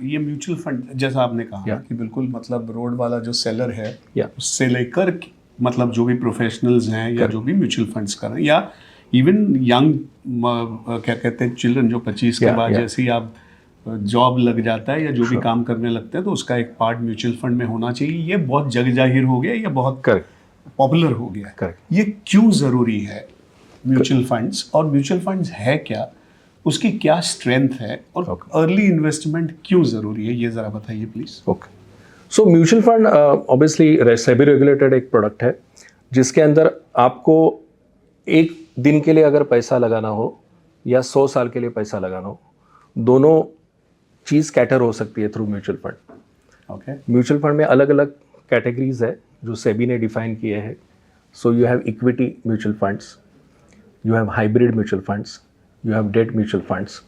ये mutual fund जैसा आपने कहा कि बिल्कुल मतलब रोड वाला जो सेलर है उससे लेकर मतलब जो भी प्रोफेशनल्स हैं या जो भी म्यूचुअल फंड्स कर रहे हैं या इवन यंग क्या कहते हैं चिल्ड्रन जो 25 के बाद जैसे ही आप जॉब लग जाता है या जो भी काम करने लगता है तो उसका एक पार्ट म्यूचुअल फंड में होना चाहिए। ये बहुत जग जाहिर हो गया, ये बहुत पॉपुलर हो गया। ये क्यों ज़रूरी है म्यूचुअल फंड्स, और म्यूचुअल फंड्स है क्या, उसकी क्या स्ट्रेंथ है, और अर्ली इन्वेस्टमेंट क्यों ज़रूरी है, ये ज़रा बताइए please. Okay, so mutual fund obviously SEBI regulated एक प्रोडक्ट है जिसके अंदर आपको एक दिन के लिए अगर पैसा लगाना हो या 100 साल के लिए पैसा लगाना हो, दोनों चीज़ कैटर हो सकती है through mutual fund. Okay, mutual fund में अलग अलग कैटेगरीज है जो सेबी ने डिफाइन किए हैं। So you have equity mutual funds, you have hybrid mutual funds, you have debt mutual funds.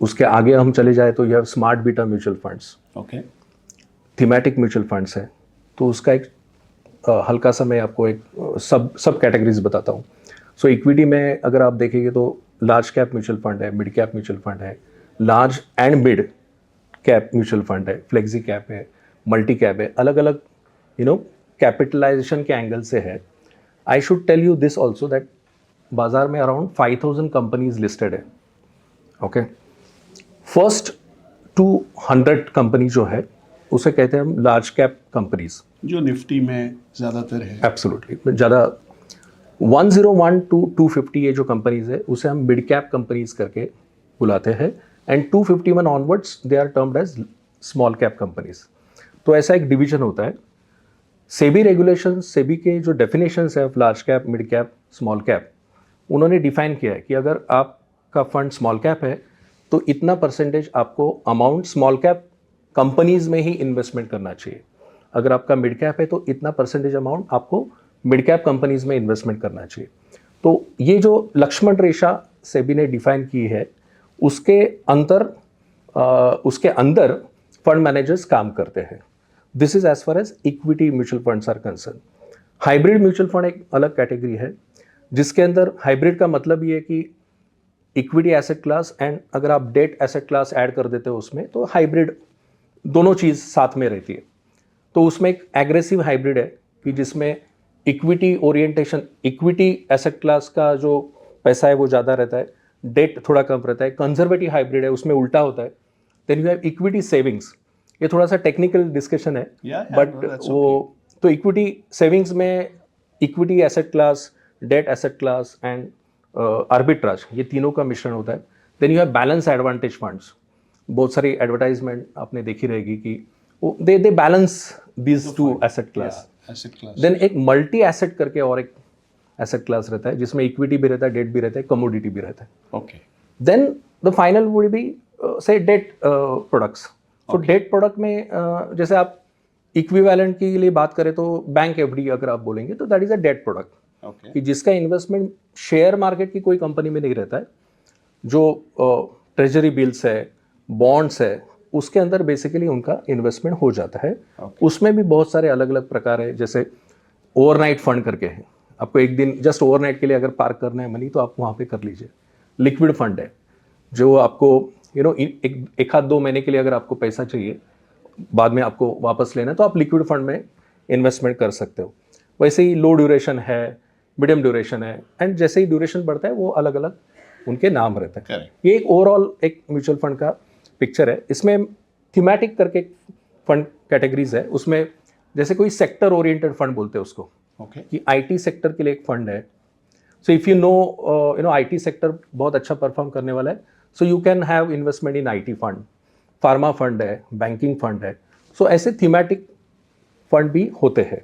उसके आगे हम चले जाए तो you have smart beta mutual funds. Okay, thematic mutual funds है। तो उसका एक हल्का सा मैं आपको एक सब कैटेगरीज बताता हूँ। सो इक्विटी में अगर आप देखेंगे तो लार्ज कैप म्यूचुअल फंड है, मिड कैप म्यूचुअल फंड है, large and mid cap mutual fund है, फ्लेक्सी कैप है, मल्टी कैप है, अलग अलग कैपिटलाइजेशन के एंगल से है। I should tell you this also that बाजार में अराउंड 5000 कंपनीज लिस्टेड है। ओके, फर्स्ट 200 कंपनी जो है उसे कहते हैं हम लार्ज कैप कंपनीज, जो निफ्टी में ज़्यादातर है। एब्सोल्युटली, ज़्यादा 101 to 250 ये जो कंपनीज है उसे हम मिड कैप कंपनीज करके बुलाते हैं, and 251 onwards they are termed as small cap companies. तो ऐसा एक डिवीजन होता है। सेबी रेगुलेशन, सेबी के जो डेफिनेशंस है of large cap, mid cap, small cap, उन्होंने डिफाइन किया है कि अगर आपका फंड स्मॉल कैप है तो इतना परसेंटेज आपको अमाउंट स्मॉल कैप कंपनीज में ही इन्वेस्टमेंट करना चाहिए। अगर आपका मिड कैप है तो इतना परसेंटेज अमाउंट आपको मिड कैप कंपनीज में इन्वेस्टमेंट करना चाहिए। तो ये जो लक्ष्मण रेखा सेबी ने डिफाइन की है उसके अंदर फंड मैनेजर्स काम करते हैं। This is as far as equity mutual funds are concern. Hybrid mutual fund एक अलग कैटेगरी है जिसके अंदर हाइब्रिड का मतलब ये है कि इक्विटी एसेट क्लास एंड अगर आप डेट एसेट क्लास ऐड कर देते हो उसमें तो हाइब्रिड दोनों चीज़ साथ में रहती है। तो उसमें एक एग्रेसिव हाइब्रिड है कि जिसमें equity orientation, equity asset class का जो पैसा है वो ज़्यादा रहता है, डेट थोड़ा कम रहता है। कंजर्वेटिव हाइब्रिड है, उसमें उल्टा होता है। Then you have equity savings. ये थोड़ा सा टेक्निकल डिस्कशन है, बट वो तो इक्विटी सेविंग्स में equity asset class, debt asset class and arbitrage, ये तीनों का मिश्रण होता है। Then you have balance advantage funds. बहुत सारी एडवर्टाइजमेंट आपने देखी रहेगी कि they balance these two asset class. Then एक मल्टी एसेट करके और एक एसेट क्लास रहता है जिसमें इक्विटी भी रहता है, डेट भी रहता है, कमोडिटी भी रहता है। Okay, then the final would be say debt products. तो डेट प्रोडक्ट में जैसे आप इक्विवेलेंट के लिए बात करें तो बैंक एफडी अगर आप बोलेंगे तो that is a debt product, कि जिसका इन्वेस्टमेंट शेयर मार्केट की कोई कंपनी में नहीं रहता है। जो ट्रेजरी बिल्स है, बॉन्ड्स है, उसके अंदर बेसिकली उनका इन्वेस्टमेंट हो जाता है। उसमें भी बहुत सारे अलग अलग प्रकार है, जैसे ओवरनाइट फंड करके है। आपको एक दिन जस्ट ओवरनाइट के लिए अगर पार्क करना है मनी तो आप वहाँ पे कर लीजिए। लिक्विड फंड है जो आपको एक आध 2 महीने के लिए अगर आपको पैसा चाहिए, बाद में आपको वापस लेना है, तो आप लिक्विड फंड में इन्वेस्टमेंट कर सकते हो। वैसे ही लो ड्यूरेशन है, मीडियम ड्यूरेशन है, एंड जैसे ही ड्यूरेशन बढ़ता है वो अलग अलग उनके नाम रहते हैं। ये एक ओवरऑल एक म्यूचुअल फंड का पिक्चर है। इसमें थीमेटिक करके फंड कैटेगरीज है। उसमें जैसे कोई सेक्टर ओरिएंटेड फंड बोलते हैं उसको, कि आईटी सेक्टर के लिए एक फंड है। So if you know IT sector बहुत अच्छा परफॉर्म करने वाला है, so you can have investment in IT fund. Pharma fund है, बैंकिंग फंड है। सो ऐसे थीमेटिक फंड भी होते हैं।